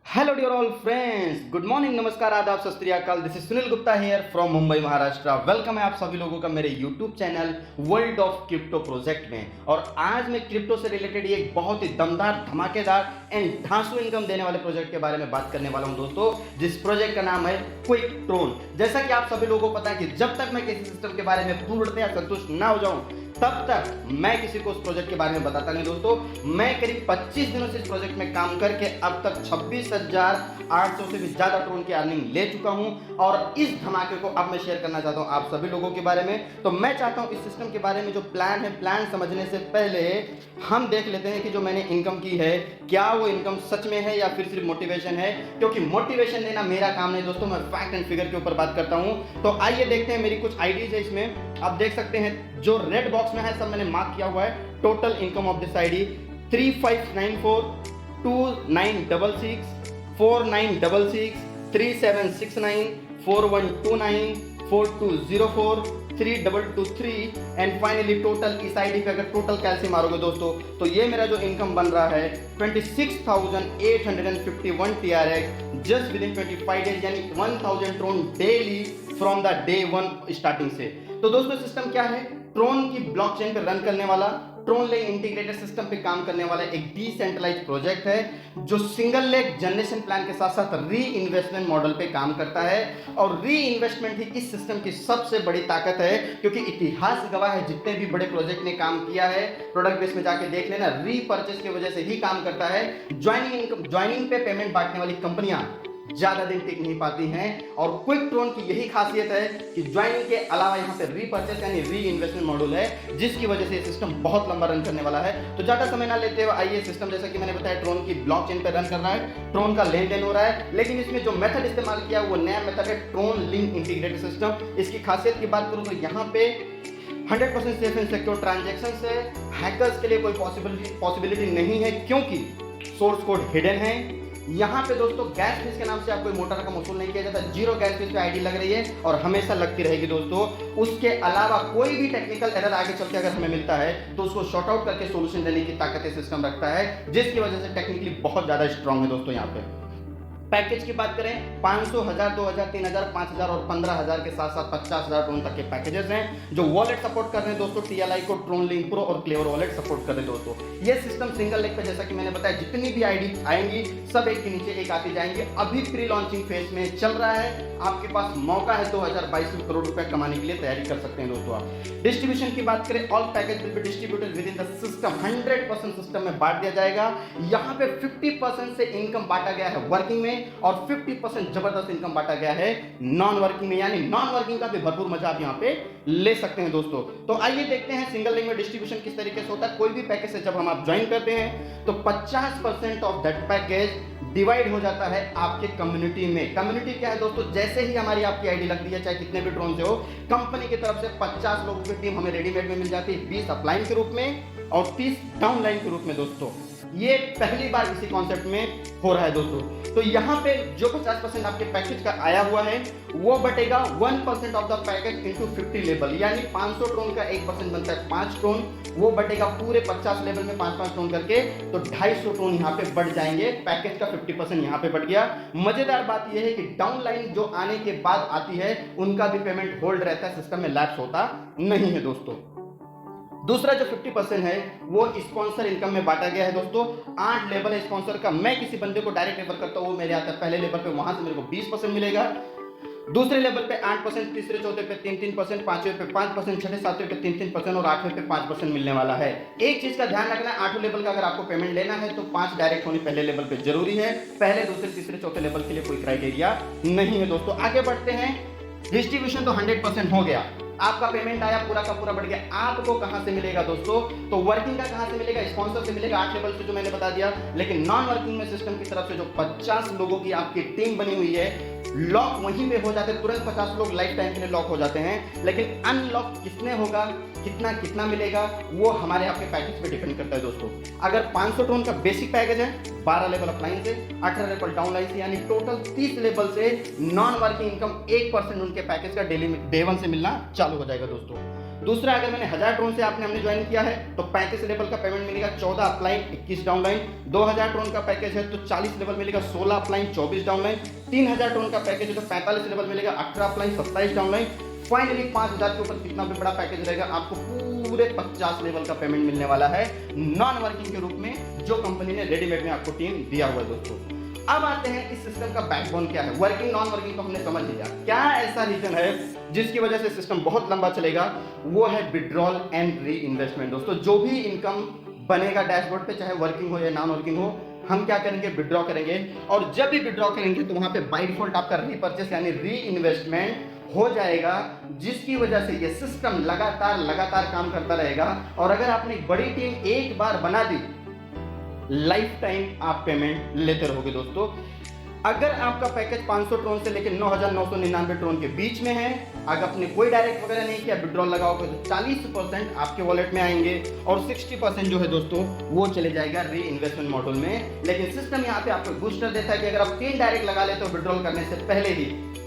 Hello dear all friends, good morning, नमस्कार, आदाब, सत श्री अकाल। This is Sunil Gupta here from Mumbai Maharashtra. Welcome है आप सभी लोगों का मेरे YouTube channel world of crypto project में। और आज मैं क्रिप्टो से रिलेटेड एक बहुत ही दमदार, धमाकेदार एंड धांसू इनकम देने वाले प्रोजेक्ट के बारे में बात करने वाला हूं दोस्तों, जिस प्रोजेक्ट का नाम है क्विकट्रोन। जैसा कि आप सभी लोगों को पता है कि जब तक मैं किसी सिस्टम के बारे में पूर्णतया संतुष्ट ना हो जाऊं तब तक मैं किसी को उस प्रोजेक्ट के बारे में बताता नहीं दोस्तों। मैं करीब 25 दिनों से इस प्रोजेक्ट में काम करके अब तक 26,800 से भी ज्यादा ट्रोन की अर्निंग ले चुका हूं और इस धमाके को अब मैं शेयर करना चाहता हूं आप सभी लोगों के बारे में। तो मैं चाहता हूं इस सिस्टम के बारे में जो प्लान है, प्लान समझने से पहले हम देख लेते हैं कि जो मैंने इनकम की है क्या वो इनकम सच में है या फिर सिर्फ मोटिवेशन है, क्योंकि मोटिवेशन देना मेरा काम नहीं दोस्तों, मैं फैक्ट एंड फिगर के ऊपर बात करता हूं। तो आइए देखते हैं, मेरी कुछ आईडीज है इसमें, आप देख सकते हैं जो रेड बॉक्स में है सब मैंने मार्क किया हुआ है। Total income of this ID 3594 2966 4966 3769 4129 4204 3223 and finally total इस आईडी पे अगर टोटल कैसे मारोगे दोस्तों तो ये मेरा जो इनकम बन रहा है 26,851 TRX just within 25 days, यानी 1000 Tron daily from the day 1 starting से। तो दोस्तों सिस्टम क्या है? ट्रोन की ब्लॉकचेन पे रन करने वाला, ट्रोन लेग इंटीग्रेटेड सिस्टम पे काम करने वाला एक डिसेंट्रलाइज्ड प्रोजेक्ट है जो सिंगल लेग जनरेशन प्लान के साथ साथ री इन्वेस्टमेंट मॉडल पे काम करता है। और री इन्वेस्टमेंट ही इस सिस्टम की सबसे बड़ी ताकत है, क्योंकि इतिहास गवाह है जितने भी बड़े प्रोजेक्ट ने काम किया है, प्रोडक्ट बेस में जाके देख लेना, री परचेस की वजह से ही काम करता है। ज्वाइनिंग पे पेमेंट बांटने वाली कंपनियां ज्यादा दिन टिक नहीं पाती हैं और क्विकट्रोन की यही खासियत है कि ज्वाइनिंग के अलावा यहाँ पे रीपर्चेस यानी री इन्वेस्टमेंट मॉड्यूल है, जिसकी वजह से ये सिस्टम बहुत लंबा रन करने वाला है। तो ज्यादा समय ना लेते हुए आइए, सिस्टम जैसा कि मैंने बताया ट्रोन की ब्लॉकचेन पे रन कर रहा है, ट्रोन का लेन देन हो रहा है, लेकिन इसमें जो मेथड इस्तेमाल किया वो नया मेथड है ट्रोन लिंक इंटीग्रेटेड सिस्टम। इसकी खासियत की बात करूं तो यहाँ पे 100% सेफ एंड सिक्योर ट्रांजेक्शन से हैकर्स के लिए कोई पॉसिबिलिटी नहीं है, क्योंकि सोर्स कोड हिडन है। यहाँ पे दोस्तों गैस फीस के नाम से आपको मोटा रकम वसूल नहीं किया जाता, जीरो गैस फीस पे आईडी लग रही है और हमेशा लगती रहेगी दोस्तों। उसके अलावा कोई भी टेक्निकल एरर आगे चल के अगर हमें मिलता है तो उसको शॉर्ट आउट करके सॉल्यूशन देने की ताकत सिस्टम रखता है, जिसकी वजह से टेक्निकली बहुत ज्यादा स्ट्रांग है दोस्तों। यहाँ पे पैकेज की बात करें 500, 1000, 2000, 3000, 5000 और 15000 के साथ साथ 50,000 ट्रोन तक के पैकेजेस हैं जो वॉलेट सपोर्ट कर रहे हैं दोस्तों। TLI को, ट्रोन लिंक प्रो और क्लेवर वॉलेट सपोर्ट कर रहे हैं दोस्तों। ये सिस्टम सिंगल लेग पे जैसा कि मैंने बताया जितनी भी आईडी आएंगी सब एक के नीचे एक आती जाएंगे। अभी प्री लॉन्चिंग फेज में चल रहा है, आपके पास मौका है 2022 में करोड़ रुपए कमाने के लिए तैयारी कर सकते हैं दोस्तों आप। डिस्ट्रीब्यूशन की बात करें, all package will be distributed with in the system, 100% system में बांट दिया जाएगा। यहाँ पे 50% से इनकम बांटा गया है वर्किंग में और 50% जबरदस्त इनकम बांटा गया है नॉन वर्किंग में, यानी नॉन वर्किंग का भी भरपूर मजा आप यहाँ पे ले सकते हैं दोस्तों। तो आइए देखते हैं सिंगल लेग में डिस्ट्रीब्यूशन किस तरीके से होता है। कोई भी पैकेज से जब हम आप ज्वाइन करते हैं तो 50% ऑफ दैट पैकेज डिवाइड हो जाता है आपके कम्युनिटी में। कम्युनिटी क्या है दोस्तों? जैसे ही हमारी आपकी आईडी लगती है, चाहे कितने भी ड्रोन से हो, कंपनी की तरफ से 50 लोगों की टीम हमें रेडीमेड में मिल जाती है, 20 अपलाइन के रूप में और 30 डाउनलाइन के रूप में दोस्तों। ये पहली बार इसी कॉन्सेप्ट में हो रहा है दोस्तों। तो यहाँ पे जो 50% आपके पैकेज का आया हुआ है वो बटेगा 1% of the package into 50 level, यानी 500 ट्रोन का 1% बनता है 5 ट्रोन, वो बटेगा पूरे 50 लेवल में 5-5 ट्रोन करके, तो 250 ट्रोन यहाँ पे बढ़ जाएंगे। पैकेज का 50% यहाँ पे बढ़ गया। मजेदार बात यह है कि डाउनलाइन जो आने के बाद आती है उनका भी पेमेंट होल्ड रहता है, सिस्टम में लैप्स होता नहीं है दोस्तों। दूसरा जो 50% है वो स्पॉन्सर इनकम में बांटा गया है दोस्तों। 8 लेवल है स्पॉन्सर का। मैं किसी बंदे को डायरेक्ट रेफर करता हूँ, वो मेरे आता है पहले लेवल पे, वहां से मेरे को 20% मिलेगा। दूसरे लेवल पे 8%, तीसरे चौथे पे 3-3%, पांचवें पे 5%, छठे सातवें पे 3-3% और 8वें पे 5% मिलने वाला है। एक चीज का ध्यान रखना है, 8वें लेवल का अगर आपको पेमेंट लेना है तो 5 डायरेक्ट होनी पहले लेवल पे जरूरी है। पहले, दूसरे, तीसरे, चौथे लेवल के लिए कोई क्राइटेरिया नहीं है दोस्तों। आगे बढ़ते हैं। डिस्ट्रीब्यूशन तो 100% हो गया, आपका पेमेंट आया, पूरा का पूरा बढ़ गया। आपको कहां से मिलेगा दोस्तों? तो वर्किंग का कहां से मिलेगा? स्पॉन्सर से मिलेगा, 8 लेवल से जो मैंने बता दिया। लेकिन नॉन वर्किंग में सिस्टम की तरफ से जो 50 लोगों की आपकी टीम बनी हुई है, लॉक वहीं पे हो जाते हैं, तुरंत 50 लोग लाइफ टाइम के लिए लॉक हो जाते हैं। लेकिन अनलॉक किसने होगा, कितना मिलेगा, वो हमारे आपके पैकेज पे डिपेंड करता है दोस्तों। अगर 500 ट्रोन का बेसिक पैकेज है, 12 लेवल अपलाइन से, 18 लेवल डाउनलाइन से, यानी टोटल 30 लेवल से नॉन वर्किंग इनकम 1% उनके पैकेज का डे 1 से मिलना चालू हो जाएगा दोस्तों। दूसरा, अगर मैंने 1000 ट्रोन से हमने ज्वाइन किया है तो 35 लेवल का पेमेंट मिलेगा, 14 अपलाइन 21 डाउनलाइन। 2000 ट्रोन का पैकेज है तो 40 लेवल मिलेगा, 16 अपलाइन 24 डाउनलाइन। 3000 ट्रोन का पैकेज है तो 45 लेवल मिलेगा, 18 अपलाइन 27 डाउनलाइन। फाइनली 5000 के ऊपर कितना भी बड़ा पैकेज रहेगा, आपको पूरे 50 लेवल का पेमेंट मिलने वाला है नॉन वर्किंग के रूप में, जो कंपनी ने रेडीमेड में आपको टीम दिया हुआ है दोस्तों। अब आते हैं इस सिस्टम का बैकबोन क्या है। वर्किंग नॉन वर्किंग तो हमने समझ लिया, क्या ऐसा रीजन है जिसकी वजह से सिस्टम बहुत लंबा चलेगा, वो है विड्रॉल एंड री इन्वेस्टमेंट। दोस्तों जो भी इनकम बनेगा डैशबोर्ड पे, चाहे वर्किंग हो या नॉन वर्किंग हो, हम क्या करेंगे, विड्रॉ करेंगे। और जब भी विड्रॉ करेंगे तो वहां पे बाय डिफॉल्ट आपका रीपर्चेस यानी री इन्वेस्टमेंट हो जाएगा, जिसकी वजह से ये सिस्टम लगातार काम करता रहेगा। और अगर आपने एक बड़ी टीम एक बार बना दी, लाइफ टाइम आप पेमेंट लेते रहोगे दोस्तों। अगर आपका पैकेज 500 ट्रोन से लेकर 9999 ट्रोन के बीच में है, अगर आपने कोई डायरेक्ट वगैरह नहीं किया, विड्रॉल लगाओगे तो 40% आपके वॉलेट में आएंगे और 60% जो है दोस्तों वो चले जाएगा री इन्वेस्टमेंट मॉडल में। लेकिन सिस्टम यहाँ पे आपको बूस्टर देता है कि अगर आप 3 डायरेक्ट लगा लेते हो विड्रॉल करने से पहले ही,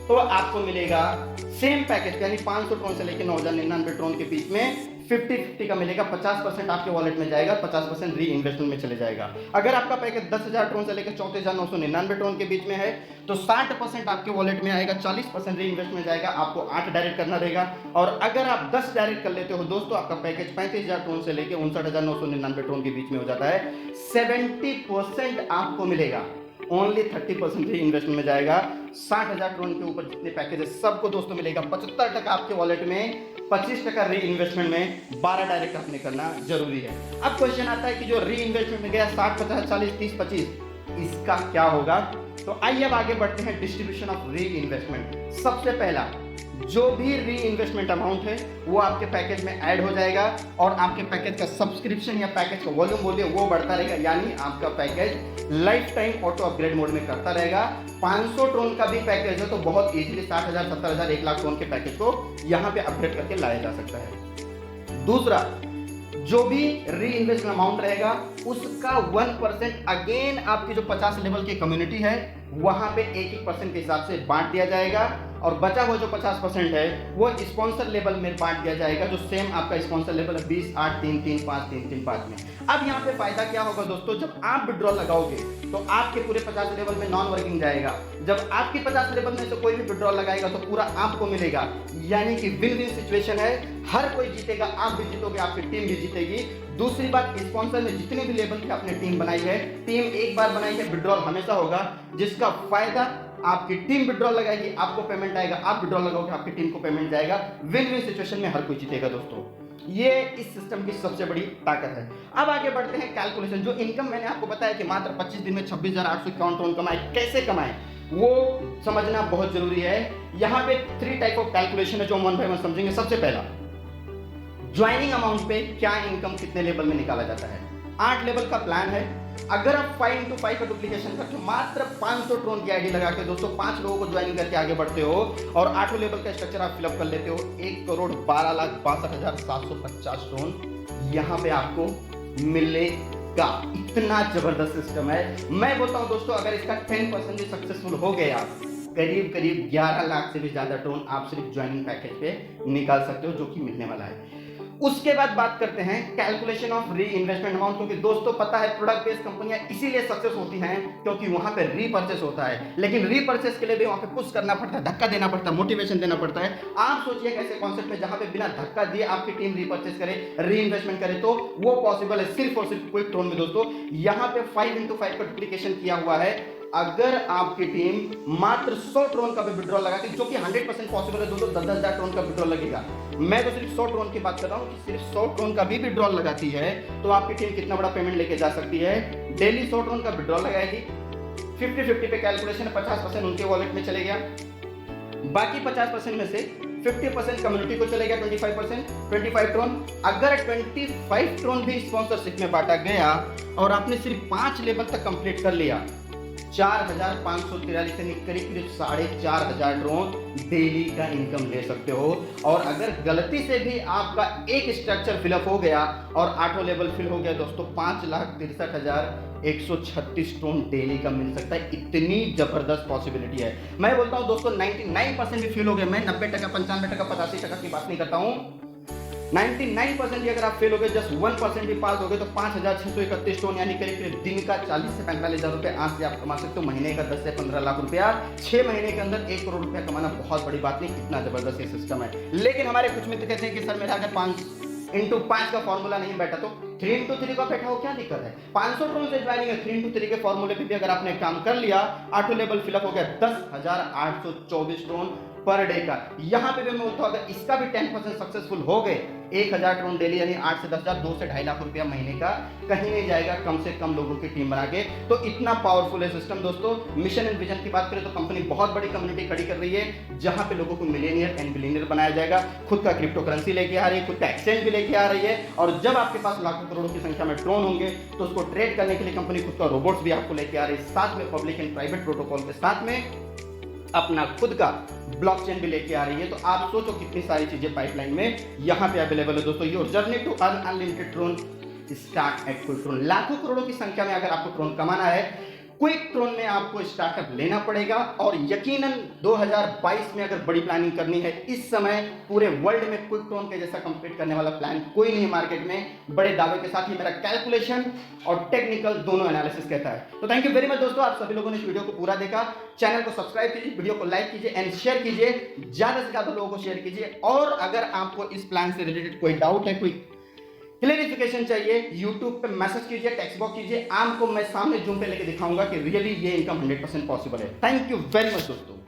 तो आपको मिलेगा सेम पैकेज यानी 500 ट्रोन से लेकर 9099 ट्रोन के बीच में 50-50 का मिलेगा। 50% आपके वॉलेट में जाएगा, 50% री इन्वेस्टमेंट में चले जाएगा। अगर आपका पैकेज 10,000 ट्रोन से लेकर 34,999 ट्रोन के बीच में है तो 60% आपके वॉलेट में आएगा, 40% री इन्वेस्टमेंट में जाएगा। आपको 8 डायरेक्ट करना रहेगा। और अगर आप 10 डायरेक्ट कर लेते हो दोस्तों, आपका पैकेज 35,000 ट्रोन से लेकर 59,999 ट्रोन के बीच में हो जाता है। 70% आपको मिलेगा, ओनली 30% ही इन्वेस्टमेंट में जाएगा। 60,000 ट्रोन के ऊपर जितने पैकेज है सबको दोस्तों मिलेगा 75% आपके वॉलेट में, 25% री इन्वेस्टमेंट में, 12 डायरेक्ट आपने करना जरूरी है। अब क्वेश्चन आता है कि जो री इन्वेस्टमेंट में गया 60, 50, 40, 30, 25, इसका क्या होगा। तो आइए अब आगे बढ़ते हैं डिस्ट्रीब्यूशन ऑफ री इन्वेस्टमेंट। सबसे पहला, जो भी री इन्वेस्टमेंट अमाउंट है वो आपके पैकेज में ऐड हो जाएगा और आपके पैकेज का सब्सक्रिप्शन या पैकेज का वॉल्यूम बोलिए वो बढ़ता रहेगा, यानी आपका package life time auto upgrade mode में करता रहेगा। 500 ट्रोन का भी पैकेज है तो बहुत इजीली 60,000, 70,000, 1 लाख ट्रोन के पैकेज को यहाँ पे अपग्रेड करके लाया जा सकता है। दूसरा, जो भी री इन्वेस्टमेंट अमाउंट रहेगा उसका 1% अगेन आपकी जो 50 लेवल की कम्युनिटी है वहां पे 1% के हिसाब से बांट दिया जाएगा। और बचा हुआ जो 50% है वो स्पॉन्सर लेवल में बांट दिया जाएगा, जो सेम आपका स्पॉन्सर लेवल है 20, 8, 3, 3, 5, 3, 3, 5 में। अब यहाँ पे फायदा क्या होगा दोस्तों, जब आप विड्रॉल लगाओगे तो आपके पूरे 50 लेवल में नॉन वर्किंग जाएगा। जब आपके 50 लेवल में से कोई भी विड्रॉल लगाएगा तो पूरा आपको मिलेगा, यानी कि विन विन सिचुएशन है। हर कोई जीतेगा, आप भी जीतोगे, आपकी टीम भी जीतेगी। दूसरी बात, स्पॉन्सर ने जितने भी लेवल की आपने टीम बनाई है, टीम एक बार बनाई है, विड्रॉल हमेशा होगा, जिसका फायदा आपकी टीम विड्रॉल लगाएगी, आपको पेमेंट आएगा, आप विड्रॉल लगाओगे, आपकी टीम को पेमेंट जाएगा। विन विन सिचुएशन में हर कोई जीतेगा दोस्तों। ये इस सिस्टम की सबसे बड़ी ताकत है। अब आगे बढ़ते हैं कैलकुलेशन। जो इनकम मैंने आपको बताया कि मात्र 25 दिन में 26,851 ट्रोन कमाए, कैसे कमाए वो समझना बहुत जरूरी है। यहाँ पे 3 टाइप ऑफ कैलकुलेशन है जो हम 1 बाय 1 समझेंगे। सबसे पहला, ज्वाइनिंग अमाउंट पे क्या इनकम कितने लेवल में निकाला जाता है। 8 लेवल का प्लान है। अगर आप 5x5 का डुप्लीकेशन करते हो, मात्र 500 ट्रोन की आईडी लगा के दोस्तों 5 लोगों को ज्वाइनिंग करके आगे बढ़ते हो और 8 लेवल का स्ट्रक्चर आप फिलअप कर लेते हो, 1,12,62,750 ट्रोन यहाँ पे आपको मिलेगा। इतना जबरदस्त सिस्टम है। मैं बोलता हूँ दोस्तों, अगर इसका 10% भी सक्सेसफुल हो गया, करीब 11 लाख से भी ज्यादा ट्रोन आप सिर्फ ज्वाइनिंग पैकेज पे निकाल सकते हो, जो कि मिलने वाला है। उसके बाद बात करते हैं कैलकुलेशन ऑफ री इन्वेस्टमेंट अमाउंट, क्योंकि दोस्तों पता है प्रोडक्ट बेस्ड कंपनियां इसीलिए सक्सेस होती हैं क्योंकि वहां पे रीपर्चेस होता है। लेकिन रीपर्चेस के लिए भी वहां पे पुश करना पड़ता है, धक्का देना पड़ता है, मोटिवेशन देना पड़ता है। आप सोचिए एक ऐसे कॉन्सेप्ट में जहां पे बिना धक्का दिए आपकी टीम रीपर्चेस करे, री इन्वेस्टमेंट करे, तो वो पॉसिबल है सिर्फ और सिर्फ क्विक ट्रोन में दोस्तों। यहाँ पे 5x5 का डुप्लीकेशन किया हुआ है। अगर आपकी टीम मात्र 100 ट्रोन का भी विड्रॉल लगा के, जो कि 100% पॉसिबल है दोस्तों, 10,000 ट्रोन का विड्रॉल लगेगा। मैं तो सिर्फ 100 ट्रोन की बात कर रहा हूँ कि सिर्फ 100 ट्रोन का भी विड्रॉल लगाती है तो आपकी टीम कितना बड़ा पेमेंट लेके जा सकती है। डेली 100 ट्रोन का विड्रॉल लगाएगी, 50-50 पे कैलकुलेशन है, 50% उनके वॉलेट में चले गया, बाकी 50% में से 50% कम्युनिटी को चले गया, 25 ट्रोन। अगर 25 ट्रोन भी स्पॉन्सरशिप में बांटा गया और आपने सिर्फ 5 लेवल तक कंप्लीट कर लिया, 4,543 यानी करीब 4,500 ट्रोन डेली का इनकम ले सकते हो। और अगर गलती से भी आपका एक स्ट्रक्चर फिलअप हो गया और 8वां लेवल फिल हो गया दोस्तों, 5,63,136 ट्रोन डेली का मिल सकता है। इतनी जबरदस्त पॉसिबिलिटी है। मैं बोलता हूं दोस्तों 99% भी फिल हो गया। मैं 90%, 95%, 85% की बात नहीं करता हूं। 99% भी अगर आप फेल हो गए, जस्ट 1% भी पास हो गए तो 5,631 टोन यानी करीब करीब दिन का 40 से 45 हज़ार रुपये आज से आप कमा सकते हो। महीने का 10 से 15 लाख रुपया, 6 महीने के अंदर 1 करोड़ रुपया कमाना बहुत बड़ी बात नहीं, कितना जबरदस्त ये सिस्टम है। लेकिन हमारे कुछ मित्र कहते हैं कि सर मेरा अगर 5x5 का फॉर्मूला नहीं बैठा तो 3x3 का बैठा हो, क्या दिक्कत है? 500 टोन से ज्वाइनिंग है, 3x3 के फॉर्मूले पे भी अगर आपने काम कर लिया, ऑटो लेवल फिलअप हो गया 10,824 टोन पर डे का। यहाँ पे भी मैं बोलता हूँ अगर इसका भी 10% सक्सेसफुल हो गए, 1,000 टोन डेली यानी 8 से 10,000, 2 से 2.5 लाख रुपया महीने का कहीं नहीं जाएगा कम से कम लोगों की टीम बना के। तो इतना पावरफुल है सिस्टम दोस्तों। मिशन एंड विजन की बात करें तो कंपनी बहुत बड़ी कम्युनिटी खड़ी कर रही है जहां पे लोगों को मिलियनियर एंड बिलियनियर बनाया जाएगा। खुद का क्रिप्टो करेंसी लेके आ रही है, खुद का एक्सचेंज भी लेके आ रही है, और जब आपके पास लाखों करोड़ों की संख्या में ड्रोन होंगे तो उसको ट्रेड करने के लिए कंपनी खुद का रोबोट्स भी आपको लेके आ रही है, साथ में पब्लिक एंड प्राइवेट प्रोटोकॉल के साथ में अपना खुद का ब्लॉकचेन भी लेके आ रही है। तो आप सोचो कितनी सारी चीजें पाइपलाइन में यहाँ पे अवेलेबल है दोस्तों। Your journey to earn unlimited drone start at quick drone. लाखों करोड़ों की संख्या में अगर आपको ड्रोन कमाना है, क्विक ड्रोन में आपको स्टार्टअप लेना पड़ेगा। और यकीनन 2022 में अगर बड़ी प्लानिंग करनी है, इस समय पूरे वर्ल्ड में क्विक ड्रोन के जैसा कंपीट करने वाला प्लान कोई नहीं मार्केट में, बड़े दावे के साथ ही मेरा कैलकुलेशन और टेक्निकल दोनों एनालिसिस कहता है। तो थैंक यू वेरी मच दोस्तों, आप सभी लोगों ने इस वीडियो को पूरा देखा। चैनल को सब्सक्राइब कीजिए, वीडियो को लाइक कीजिए एंड शेयर कीजिए, ज्यादा से ज्यादा लोगों को शेयर कीजिए। और अगर आपको इस प्लान से रिलेटेड कोई डाउट है, कोई क्लेरिफिकेशन चाहिए, YouTube पे मैसेज कीजिए, टेक्स्ट बॉक्स कीजिए, आपको मैं सामने जूम पे लेके दिखाऊंगा कि रियली ये इनकम 100% पॉसिबल है। थैंक यू वेरी मच दोस्तों।